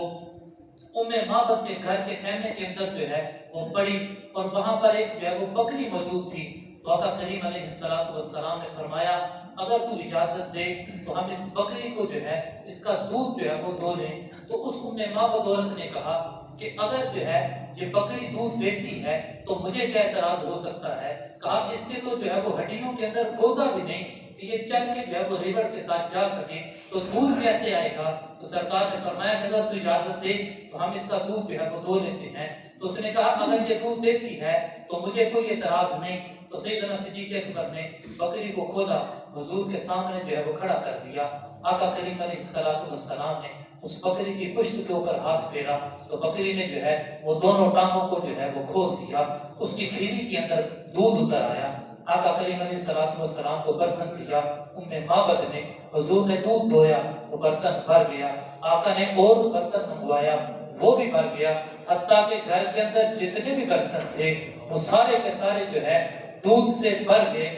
ام معبد کے گھر کے خیمے کے اندر جو ہے وہ پڑی اور وہاں پر ایک جو ہے وہ بکری موجود تھی۔ تو آقا کریم علیہ السلام نے فرمایا اگر تو اجازت دے تو ہم اس بکری کو جو ہے اس کا دودھ جو ہے وہ دو لیں۔ تو اس ام معبد عورت نے کہا کہ اگر جو ہے یہ بکری دودھ دیتی ہے تو مجھے کیا اعتراض ہو سکتا ہے؟ کہا اس کے تو جو ہے وہ ہڈیوں کے اندر گودا بھی نہیں کہ یہ چل کے جو ہے وہ ریور کے ساتھ جا سکے، تو دودھ کیسے آئے گا؟ تو سرکار نے فرمایا کہ اگر تو اجازت دے تو ہم اس کا دودھ جو ہے وہ دھو لیتے ہیں. تو اس نے کہا اگر یہ دودھ دیتی ہے تو مجھے کوئی اعتراض نہیں. تو سیدنا صدیق اکبر نے بکری کو کھولا، حضور کے سامنے جو ہے وہ کھڑا کر دیا. آقا کریم علیہ السلام نے اس بکری کی پشت کے اوپر ہاتھ پھیرا تو بکری نے جو ہے وہ دونوں ٹانگوں کو جو ہے وہ کھول دیا. اس کی کھیری کے اندر دودھ اتر آیا. آقا کریم علیہ السلام کو برتن دیا. ام معبد نے، حضور نے دودھ دھویا، وہ برتن بھر گیا. آقا نے اور برتن منگوایا، وہ بھی بھر گیا. حتیٰ کہ گھر کے اندر جتنے بھی برتن تھے وہ سارے کے سارے جو ہے دودھ سے بھر گئے.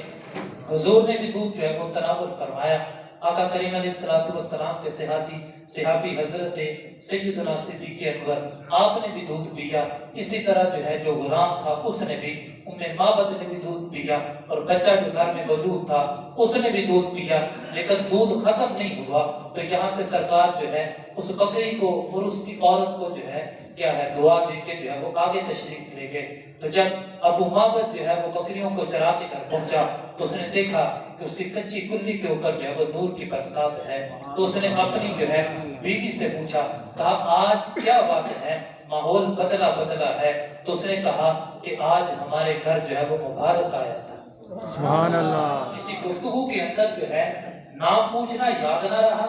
حضور نے بھی دودھ جو ہے وہ تناول فرمایا. آقا کریم علیہ السلام کے صحابی حضرت سیدنا صدیق اکبر، آپ نے بھی دودھ پیا. اسی طرح جو ہے جو غلام تھا اس نے بھی، ام معبد نے بھی دودھ پیا، اور بچہ جو گھر میں موجود تھا اس نے بھی دودھ پیا. لیکن دودھ ختم نہیں ہوا تو یہاں سے سرکار جو ہے اس بکری کو اور اس کی عورت کو جو ہے کیا ہے دعا دے کے جو ہے وہ آگے تشریف لے گئے. تو جب ابو معبد جو ہے وہ بکریوں کو چرا کے گھر پہنچا تو اس نے دیکھا کہ اس کی کچی کلی کے اوپر جو ہے وہ نور کی برسات ہے. تو اس نے اپنی جو ہے بیوی سے پوچھا، کہا آج کیا بات ہے، ماحول بدلا ہے. تو اس نے کہا کہ آج ہمارے گھر جو ہے وہ مبارک آیا تھا. سبحان اللہ. اسی گفتگو کے اندر جو ہے نام پوچھنا یاد نہ رہا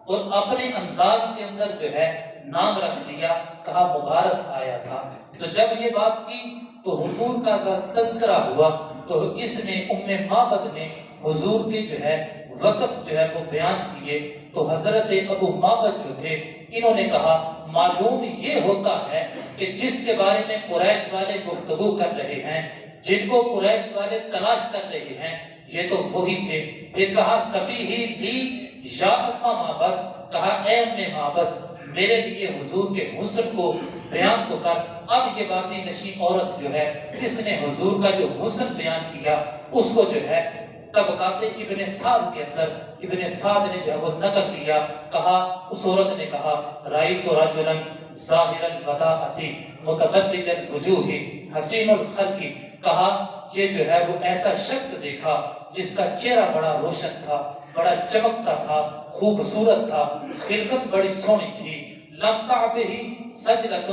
اور اپنے انداز کے اندر جو ہے نام رکھ دیا، کہا مبارک آیا تھا. تو جب یہ بات کی تو حضور کا تذکرہ ہوا تو اس نے ام معبد نے حضور کے جو ہے وصف جو ہے وہ بیان کیے. تو حضرت ابو معبد جو تھے انہوں نے کہا معلوم یہ ہوتا ہے کہ جس کے بارے میں قریش والے گفتگو کر رہے ہیں، جن کو قریش والے تلاش کر رہے ہیں، یہ تو وہی تھے. پھر کہا صفیحی لی یا ام معبد، کہا اے ام معبد میرے لیے حضور کے حسن کو بیان تو کر. اب یہ باقی نشی عورت جو ہے اس نے حضور کا جو حسن بیان کیا اس کو جو ہے طبقات ابن سعد کے اندر ابن سعد نے جو ہے وہ نقل کیا. کہا اس عورت نے کہا رأیت رجلا ظاہر الوداعۃ متبلج الوجوہ حسین الخلق، کہا یہ جو ہے وہ ایسا شخص دیکھا جس کا چہرہ بڑا روشن تھا، بڑا چمکتا تھا، خوبصورت تھا، خلقت بڑی سونی تھی. لم تعبہ سجلۃ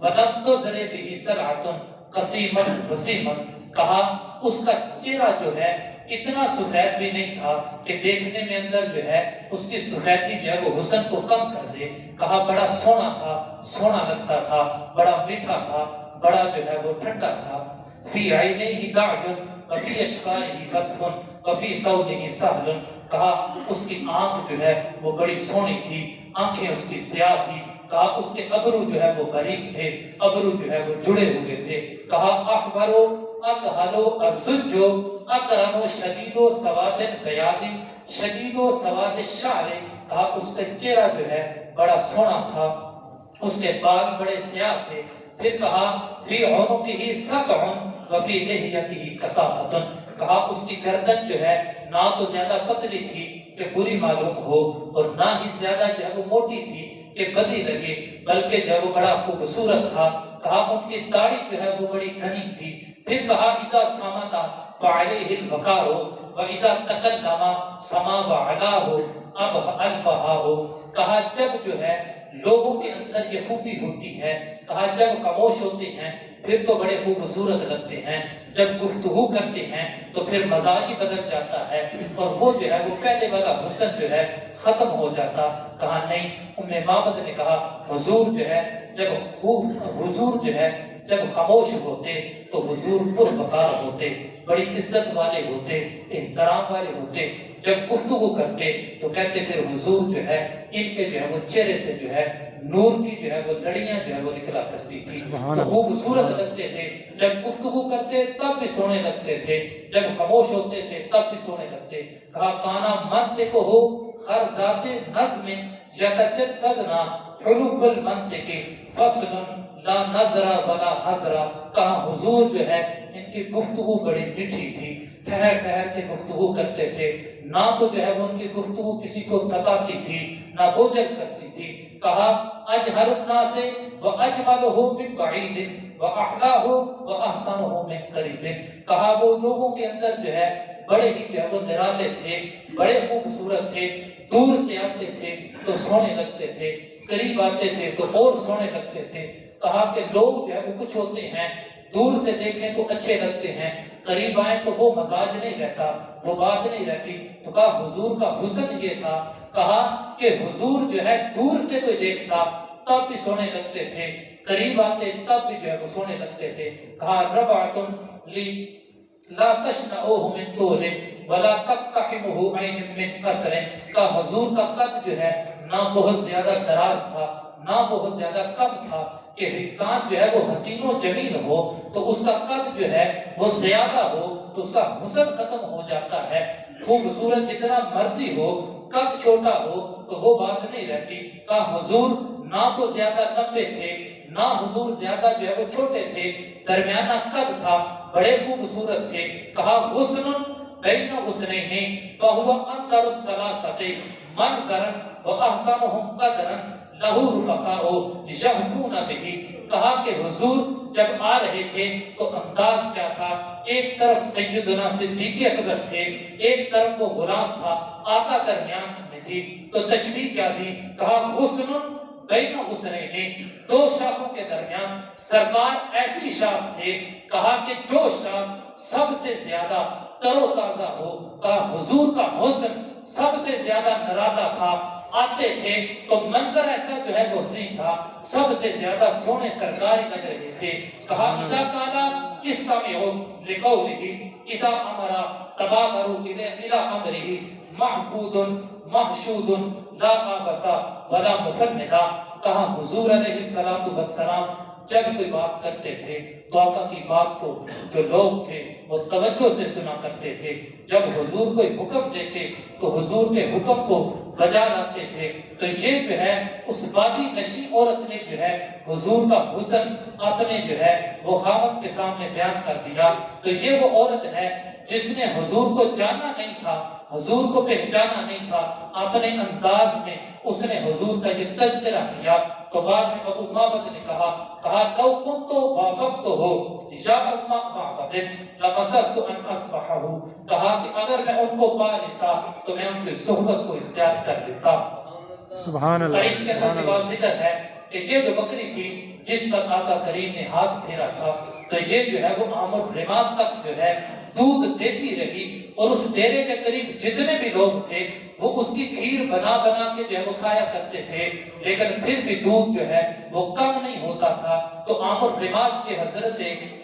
ولم تزر بہ سلعۃ قسیما وسیما، کہا اس کا چہرہ جو ہے اتنا سفید بھی نہیں تھا کہ دیکھنے میں اندر جو ہے اس کی سفیدی جو ہے وہ حسن کو کم کر دے. کہا بڑا سونا تھا، سونا لگتا تھا، بڑا میٹھا تھا، بڑا جو ہے وہ ٹھنڈا تھا. فی عینیہ دعج وفی اشفارہ قطف وفی صولہ سہل، کہا اس کی آنکھ جو ہے وہ بڑی سونی تھی، آنکھیں اس کی سیاہ تھی. کہا اس کے ابرو جو ہے وہ باریک تھے، ابرو جو ہے وہ جڑے ہوئے تھے. کہا احمرو اکحلو اسجو اکرمو شدیدو سواد البیاض شدیدو سواد الشعر، کہا اس کا چہرہ جو ہے بڑا سونا تھا، اس کے بال بڑے سیاہ تھے. پھر کہا فی عنقہ سطع وفی لحیتہ کثافۃ، کہا اس کی گردن جو ہے نہ تو زیادہ پتلی تھی کہ بری معلوم ہو اور نہ ہی زیادہ جو ہے وہ موٹی تھی کہ بدی لگے، بلکہ جو ہے وہ بڑا خوبصورت تھا. کہا ان کی داڑھی جو ہے وہ بڑی گھنی تھی. پھر کہا اذا صمت فعلیہ الوقار واذا تکلم سما وعلاہ اب البہاء، کہا جب جو ہے لوگوں کے اندر یہ خوبی ہوتی ہے، کہا جب خاموش ہوتے ہیں پھر تو بڑے خوبصورت لگتے ہیں، جب گفتگو کرتے ہیں تو پھر مزاج ہی بدل جاتا ہے اور وہ جو ہے وہ پہلے والا حسن جو ہے ختم ہو جاتا. کہا نہیں. ام معبد نے کہا حضور جو ہے جب خاموش ہوتے تو حضور پروقار ہوتے، بڑی عزت والے ہوتے، احترام والے ہوتے. جب گفتگو کرتے تو کہتے پھر حضور جو ہے ان کے جو ہے وہ چہرے سے جو ہے نور کی جو ہے وہ لڑیاں جو ہے وہ نکلا کرتی تھی، تو خوبصورت لگتے تھے. جب گفتگو کرتے تب بھی سونے لگتے تھے، جب خاموش ہوتے تھے تب بھی سونے لگتے. کہا کانا منطق ہو خرزات نظم یتجددنا حلو المنطق فصل لا نظر ولا حضر، کہا حضور جو ہے ان کی گفتگو بڑی میٹھی تھی، ٹھہر ٹھہر کے گفتگو کرتے تھے، نہ تو جو ہے وہ ان کی گفتگو کسی کو تھکاتی تھی نہ بوجھل کرتی تھی. کہا اجہر الناس واجملہ من بعید واحلاہ واحسنہ من قریب، کہا وہ لوگوں کے اندر جو ہے بڑے ہی جو ہے وہ نرالے تھے، بڑے خوبصورت تھے، دور سے آتے تھے تو سونے لگتے تھے، قریب آتے تھے تو اور سونے لگتے تھے۔ کہا کہ لوگ جو ہے وہ کچھ ہوتے ہیں دور سے دیکھیں تو اچھے لگتے ہیں، قریب آئیں تو وہ مزاج نہیں رہتا، وہ بات نہیں رہتی۔ تو کہا حضور کا حسن یہ تھا، کہا کہ حضور جو ہے دور سے کوئی دیکھتا تب بھی سونے لگتے تھے، قریب آتے تب بھی جو ہے وہ سونے لگتے تھے۔ کہا ربعتن لی لا تشنعوہ من طول ولا تقتحمہ عین من قصر، کا حضور کا قد جو ہے نہ بہت زیادہ دراز تھا نہ بہت زیادہ کم تھا کہ انسان جو ہے وہ حسین و جمیل ہو تو اس کا قد جو ہے وہ زیادہ ہو تو اس کا حسن ختم ہو جاتا ہے۔ خوبصورت جتنا مرضی ہو، قد چھوٹا ہو تو وہ بات نہیں رہتی۔ کہا حضور نہ تو زیادہ لمبے تھے نہ حضور زیادہ جو ہے وہ چھوٹے تھے، درمیانہ قد تھا، بڑے خوبصورت تھے۔ کہا حسن بین حسنین فہو اندر الثلاثۃ منظرا واحسنهم قدرا لہ رفقاء یہفون بہ۔ کہا کہ حضور جب آ رہے تھے تو انداز کیا تھا، ایک طرف سیدنا صدیق اکبر تھے، ایک طرف وہ غلام تھا، آقا درمیان میں تھی، تو تشبیہ کیا دی؟ کہا حسن بین حسنین، دو شاخوں کے درمیان سرکار ایسی شاخ تھے، کہا کہ جو شاخ سب سے زیادہ تر و تازہ ہو۔ کہا حضور کا حسن سب سے زیادہ نرالا تھا، آتے تھے تو منظر ایسا جو ہے وہ حسین تھا، سب سے زیادہ سونے سرکاری لگ رہے تھے۔ کہا اذا کانا استمعوا لقولہ اذا امر تبادروا الی امرہ محفوظ محشود لا عبث ولا مفندا۔ کہا حضور علیہ السلام جب کوئی بات کرتے تھے تو آقا کی بات کو جو لوگ تھے وہ توجہ سے سنا کرتے تھے، جب حضور کوئی حکم دیتے تو حضور کے حکم کو بجا لاتے تھے۔ تو یہ جو ہے اس وادی نشی عورت نے جو ہے حضور کا حسن اپنے جو ہے وہ خاوند کے سامنے بیان کر دیا۔ تو یہ وہ عورت ہے جس نے حضور کو جانا نہیں تھا، حضور کو پہچانا نہیں تھا، اپنے انداز میں اس نے حضور کا یہ تذکرہ کیا۔ تو بعد میں ابو معبد نے کہا لو کنتو وافقتہو یا ام معبد لمسست ان اصبحہ، کہا کہ اگر میں ان کو پا لیتا تو میں ان کی صحبت کو اختیار کر لیتا۔ سبحان اللہ، تاریخ کے اندر یہ ذکر ہے کہ یہ جو بکری تھی جس پر آقا کریم نے ہاتھ پھیرا تھا تو یہ جو ہے وہ عام الرماد تک جو ہے دودھ دیتی رہی، اور اس ڈیرے کے قریب جتنے بھی لوگ تھے وہ اس کی کھیر بنا بنا کے جو ہے وہ کھایا کرتے تھے، لیکن پھر بھی دودھ جو ہے وہ کم نہیں ہوتا تھا۔ تو عام الرماد کے حضرت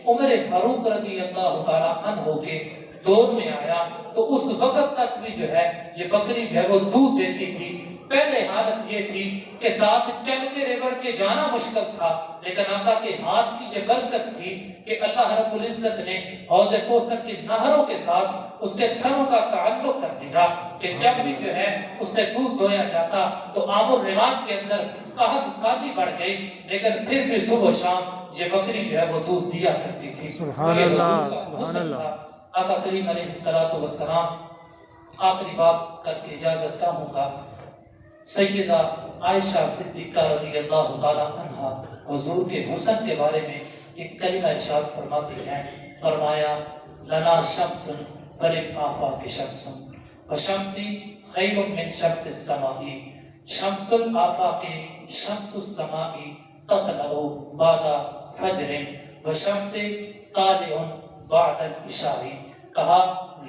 عمر فاروق رضی اللہ تعالیٰ عنہ کے دور میں آیا تو اس وقت تک بھی جو ہے یہ بکری جو ہے وہ دودھ دیتی تھی۔ پہلے حالت یہ تھی کہ ساتھ چل کے ریوڑ کے جانا مشکل تھا، لیکن آقا کے ہاتھ کی یہ برکت تھی کہ اللہ رب العزت نے حوض کوثر کی نہروں کے ساتھ اس کے تھنوں کا تعلق کر دیا کہ جب بھی جو ہے اس سے دودھ دویا جاتا تو عام الرماد کے اندر قحط سادی بڑھ گئی، لیکن پھر بھی صبح و شام یہ بکری جو ہے وہ دودھ دیا کرتی تھی۔ سبحان یہ اللہ، حضور کا سبحان حسن اللہ۔ تھا۔ آقا کریم علیہ السلام آخری بات کر کے اجازت چاہوں گا، سیدہ عائشہ صدیقہ رضی اللہ تعالی عنہ حضور کے حسن کے بارے میں ایک کلمہ ارشاد فرماتی ہیں، فرمایا لنا شمس فللآفاق شمس وشمسی خیر من شمس السماء، شمس الآفاق شمس السماء تطلع بعد فجر وشمس طالع بعد العشاء۔ کہا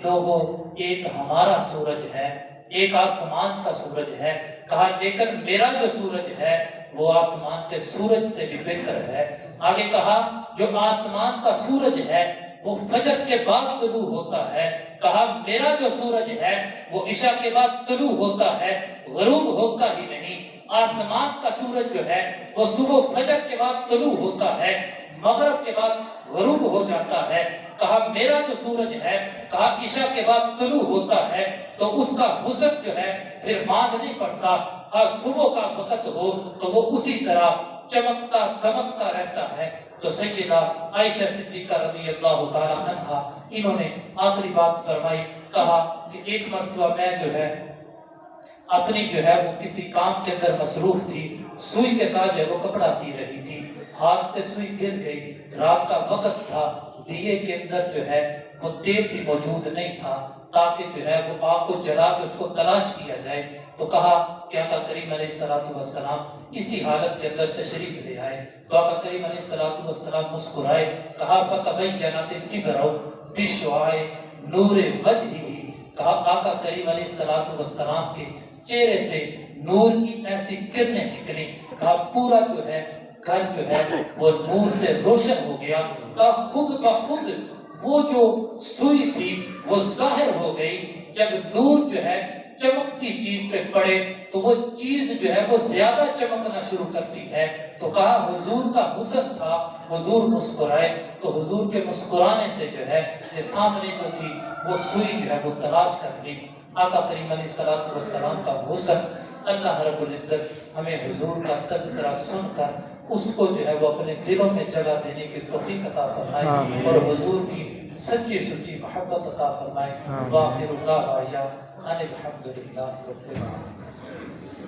لوگوں ایک ہمارا سورج ہے، ایک آسمان کا سورج ہے، کہا لیکن میرا جو سورج ہے وہ آسمان کے سورج سے بھی بہتر ہے۔ آگے کہا جو آسمان کا سورج ہے وہ فجر کے بعد طلوع ہوتا ہے، کہا میرا جو سورج ہے وہ عشاء کے بعد طلوع ہوتا ہے، غروب ہوتا ہی نہیں۔ آسمان کا سورج جو ہے وہ صبح فجر کے بعد طلوع ہوتا ہے، مغرب کے بعد غروب ہو جاتا ہے۔ کہا میرا جو سورج ہے، کہا عشاء کے بعد طلوع ہوتا ہے تو اس کا حسن جو ہے پھر ماند نہیں پڑتا، ہاں صبح کا وقت ہو تو وہ اسی طرح چمکتا دمکتا رہتا ہے۔ تو سیدہ عائشہ صدیقہ رضی اللہ تعالی عنہ انہوں نے آخری بات فرمائی، کہا کہ ایک مرتبہ میں جو ہے اپنی جو ہے وہ کسی کام کے اندر مصروف تھی، سوئی کے ساتھ جو ہے وہ کپڑا سی رہی تھی، ہاتھ سے سوئی گر گئی، رات کا وقت تھا، دیے کے اندر جو ہے وہ تیل بھی موجود نہیں تھا تاکہ جو ہے وہ آگ کو جلا کے اس کو تلاش کیا جائے۔ تو کہا کہ آقا کریم علیہ السلام اسی حالت کے اندر تشریف لے آئے تو آقا کریم علیہ السلام مسکرائے، کہا فَتَبَيَّنَتِ الْإِبْرَةُ بِشُعَاعِ نُورِ وَجْهِهِ، کہا آقا کریم علیہ السلام کے چہرے سے نور کی ایسی کرنیں نکلی، کہا پورا جو ہے گھر جو ہے وہ نور سے روشن ہو گیا، کہا خود بخود وہ جو سوئی تھی وہ ظاہر ہو گئی، جب نور جو ہے چمکتی چیز پہ پڑے تو وہ چیز جو ہے وہ زیادہ چمکنا شروع کرتی ہے۔ تو کہا حضور کا حسن تھا، حضور مسکرائے تو حضور کے مسکرانے سے جو ہے یہ سامنے جو تھی وہ سوئی جو ہے وہ تلاش کر لی۔ آقا کریم علیہ السلام کا حسن، اللہ رب العزت ہمیں حضور کا تذکرہ سن کر اس کو جو ہے وہ اپنے دلوں میں جگہ دینے کی توفیق عطا فرمائے اور حضور کی سچی سچی محبت عطا فرمائے۔ وآخر دعوانا ان الحمد للہ رب العالمین۔